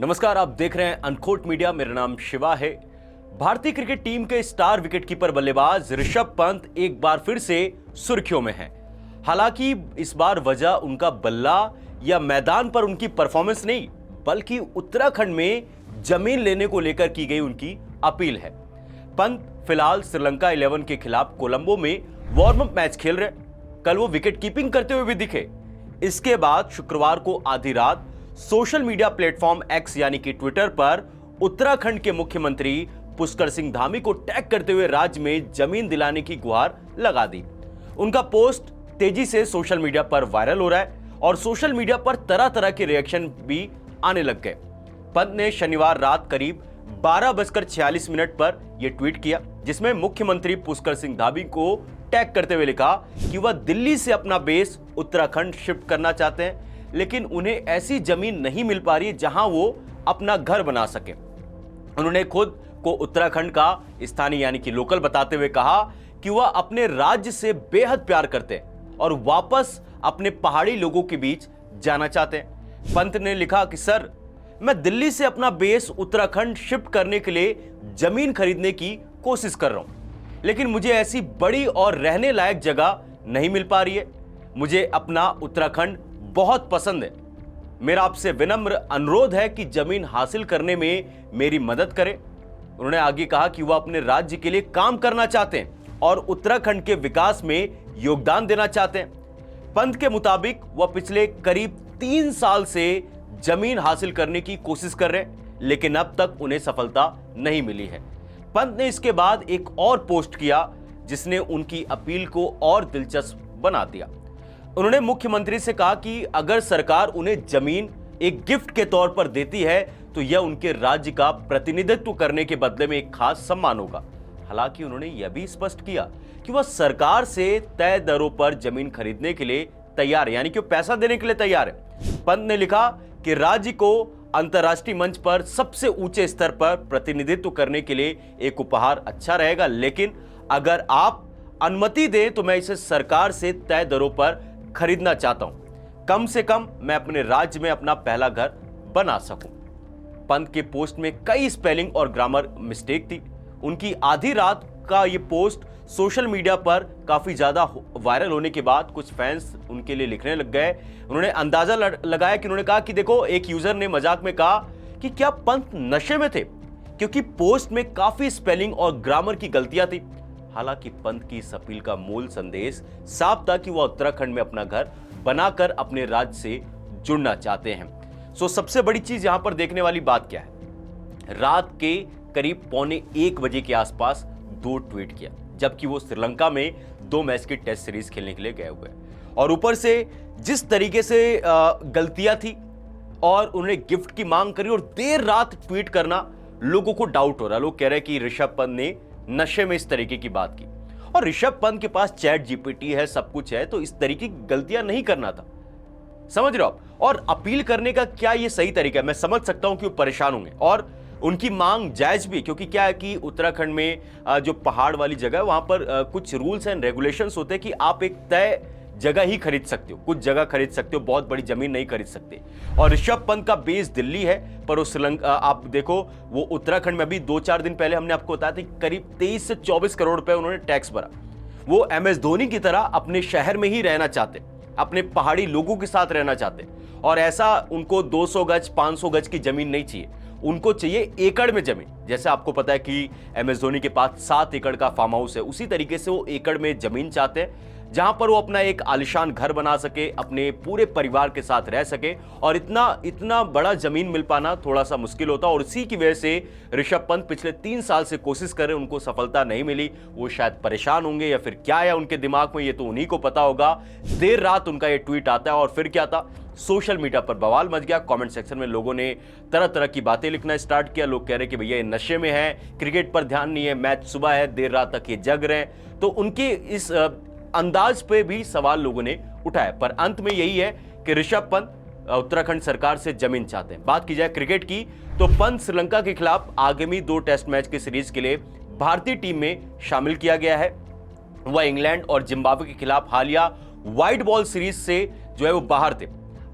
नमस्कार, आप देख रहे हैं अनखोट मीडिया। मेरा नाम शिवा है। भारतीय क्रिकेट टीम के स्टार विकेटकीपर बल्लेबाज ऋषभ पंत एक बार फिर से सुर्खियों में हैं। हालांकि इस बार वजह उनका बल्ला या मैदान पर उनकी परफॉर्मेंस नहीं, बल्कि उत्तराखंड में जमीन लेने को लेकर की गई उनकी अपील है। पंत फिलहाल श्रीलंका 11 के खिलाफ कोलंबो में वार्म अप मैच खेल रहे। कल वो विकेट कीपिंग करते हुए भी दिखे। इसके बाद शुक्रवार को आधी रात सोशल मीडिया प्लेटफॉर्म एक्स यानी कि ट्विटर पर उत्तराखंड के मुख्यमंत्री पुष्कर सिंह धामी को टैग करते हुए राज्य में जमीन दिलाने की गुहार लगा दी। उनका पोस्ट तेजी से सोशल मीडिया पर वायरल हो रहा है और सोशल मीडिया पर तरह तरह के रिएक्शन भी आने लग गए। पंत ने शनिवार रात करीब 12:46 पर यह ट्वीट किया, जिसमें मुख्यमंत्री पुष्कर सिंह धामी को टैग करते हुए लिखा कि वह दिल्ली से अपना बेस उत्तराखंड शिफ्ट करना चाहते हैं, लेकिन उन्हें ऐसी जमीन नहीं मिल पा रही जहां वो अपना घर बना सके। उन्होंने खुद को उत्तराखंड का स्थानीय यानी कि लोकल बताते हुए कहा कि वह अपने राज्य से बेहद प्यार करते हैं और वापस अपने पहाड़ी लोगों के बीच जाना चाहते हैं। पंत ने लिखा कि सर, मैं दिल्ली से अपना बेस उत्तराखंड शिफ्ट करने के लिए जमीन खरीदने की कोशिश कर रहा हूं, लेकिन मुझे ऐसी बड़ी और रहने लायक जगह नहीं मिल पा रही है। मुझे अपना उत्तराखंड बहुत पसंद है। मेरा आपसे विनम्र अनुरोध है कि जमीन हासिल करने में मेरी मदद करें। उन्होंने आगे कहा कि वह अपने राज्य के लिए काम करना चाहते हैं और उत्तराखंड के विकास में योगदान देना चाहते हैं। पंत के मुताबिक वह पिछले करीब 3 साल से जमीन हासिल करने की कोशिश कर रहे हैं, लेकिन अब तक उन्हें सफलता नहीं मिली है। पंत ने इसके बाद एक और पोस्ट किया, जिसने उनकी अपील को और दिलचस्प बना दिया। उन्होंने मुख्यमंत्री से कहा कि अगर सरकार उन्हें जमीन एक गिफ्ट के तौर पर देती है तो यह उनके राज्य का प्रतिनिधित्व करने के बदले में एक खास सम्मान होगा। हालांकि उन्होंने यह भी स्पष्ट किया कि वह सरकार से तय दरों पर जमीन खरीदने के लिए तैयार है, यानी कि पैसा देने के लिए तैयार है। पंत ने लिखा कि राज्य को अंतर्राष्ट्रीय मंच पर सबसे ऊंचे स्तर पर प्रतिनिधित्व करने के लिए एक उपहार अच्छा रहेगा, लेकिन अगर आप अनुमति दें तो मैं इसे सरकार से तय दरों पर खरीदना चाहता हूं। कम से कम मैं अपने राज्य में अपना पहला घर बना सकूं। पंत के पोस्ट में कई स्पेलिंग और ग्रामर मिस्टेक थी। उनकी आधी रात का यह पोस्ट सोशल मीडिया पर काफी ज्यादा वायरल होने के बाद कुछ फैंस उनके लिए लिखने लग गए। उन्होंने अंदाजा लगाया कि उन्होंने कहा कि देखो, एक यूजर ने मजाक में कहा कि क्या पंत नशे में थे, क्योंकि पोस्ट में काफी स्पेलिंग और ग्रामर की गलतियां थी। हालांकि पंत की इस अपील का मूल संदेश साफ था कि वह उत्तराखंड में अपना घर बनाकर अपने राज्य से जुड़ना चाहते हैं। सबसे बड़ी चीज यहां पर देखने वाली बात क्या है, रात के करीब 1:45 के आसपास 2 ट्वीट किया, जबकि वो श्रीलंका में 2 मैच की टेस्ट सीरीज खेलने के लिए गए हुए, और ऊपर से जिस तरीके से गलतियां थी और उन्होंने गिफ्ट की मांग करी और देर रात ट्वीट करना, लोगों को डाउट हो रहा। लोग कह रहे हैं कि ऋषभ पंत ने नशे में इस तरीके की बात की, और ऋषभ पंत के पास चैट जीपीटी है, सब कुछ है, तो इस तरीके की गलतियां नहीं करना था। समझ रहे हो आप? और अपील करने का क्या ये सही तरीका है? मैं समझ सकता हूं कि वो परेशान होंगे और उनकी मांग जायज भी, क्योंकि क्या है कि उत्तराखंड में जो पहाड़ वाली जगह है वहां पर कुछ रूल्स एंड रेगुलेशंस होते हैं कि आप एक तय जगह ही खरीद सकते हो, कुछ जगह खरीद सकते हो, बहुत बड़ी जमीन नहीं खरीद सकते। और ऋषभ पंत का बेस दिल्ली है, पर वो श्रीलंका, आप देखो, वो उत्तराखंड में अभी 2-4 दिन पहले हमने आपको बताया था करीब 23 से 24 करोड़ रुपए उन्होंने टैक्स भरा। वो MS धोनी की तरह अपने शहर में ही रहना चाहते, अपने पहाड़ी लोगों के साथ रहना चाहते, और ऐसा उनको 200 गज 500 गज की जमीन नहीं चाहिए, उनको चाहिए एकड़ में जमीन। जैसे आपको पता है कि MS धोनी के पास 7 एकड़ का फार्म हाउस है, उसी तरीके से वो एकड़ में जमीन चाहते हैं जहां पर वो अपना एक आलिशान घर बना सके, अपने पूरे परिवार के साथ रह सके, और इतना बड़ा जमीन मिल पाना थोड़ा सा मुश्किल होता। और इसी की वजह से ऋषभ पंत पिछले 3 साल से कोशिश कर रहे, उनको सफलता नहीं मिली। वो शायद परेशान होंगे या फिर क्या है उनके दिमाग में, ये तो उन्हीं को पता होगा। देर रात उनका ये ट्वीट आता है और फिर क्या था, सोशल मीडिया पर बवाल मच गया। कमेंट सेक्शन में लोगों ने तरह तरह की बातें लिखना स्टार्ट किया। लोग कह रहे कि भैया ये नशे में है, क्रिकेट पर ध्यान नहीं है, मैच सुबह है, देर रात तक ये जग रहे हैं। तो उनके इस अंदाज पे भी सवाल लोगों ने उठाया, पर अंत में यही है कि ऋषभ पंत उत्तराखंड सरकार से जमीन चाहते हैं। बात की जाए क्रिकेट की, तो पंत श्रीलंका के खिलाफ आगामी 2 टेस्ट मैच की सीरीज के लिए भारतीय टीम में शामिल किया गया है। वह इंग्लैंड और जिम्बाब्वे के खिलाफ हालिया व्हाइट बॉल सीरीज से जो है वो बाहर थे।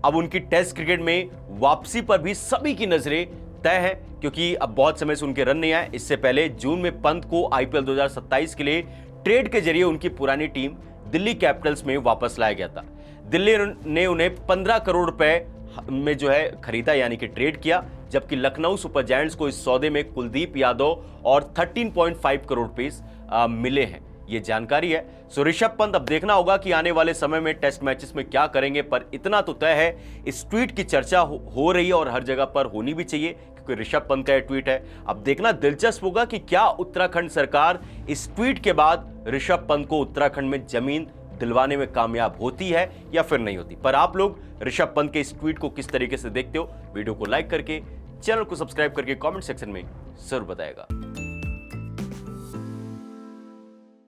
अब उनकी टेस्ट क्रिकेट में वापसी पर भी सभी की नजरें तय है, क्योंकि अब बहुत समय से उनके रन नहीं आए। इससे पहले जून में पंत को आईपीएल 2027 के लिए ट्रेड के जरिए उनकी पुरानी टीम दिल्ली कैपिटल्स में वापस लाया गया था। दिल्ली ने उन्हें 15 करोड़ रुपए में खरीदा, यानी कि ट्रेड किया, जबकि लखनऊ सुपर जायंट्स को इस सौदे में कुलदीप यादव और 13.5 करोड़ रुपीस मिले हैं। ये जानकारी है। सो ऋषभ पंत अब देखना होगा कि आने वाले समय में टेस्ट मैचेस में क्या करेंगे, पर इतना तो तय है, इस ट्वीट की चर्चा हो रही है और हर जगह पर होनी भी चाहिए, क्योंकि ऋषभ पंत का यह ट्वीट है। अब देखना दिलचस्प होगा कि क्या उत्तराखंड सरकार इस ट्वीट के बाद ऋषभ पंत को उत्तराखंड में जमीन दिलवाने में कामयाब होती है या फिर नहीं होती। पर आप लोग ऋषभ पंत के इस ट्वीट को किस तरीके से देखते हो? वीडियो को लाइक करके, चैनल को सब्सक्राइब करके कमेंट सेक्शन में जरूर बताएगा।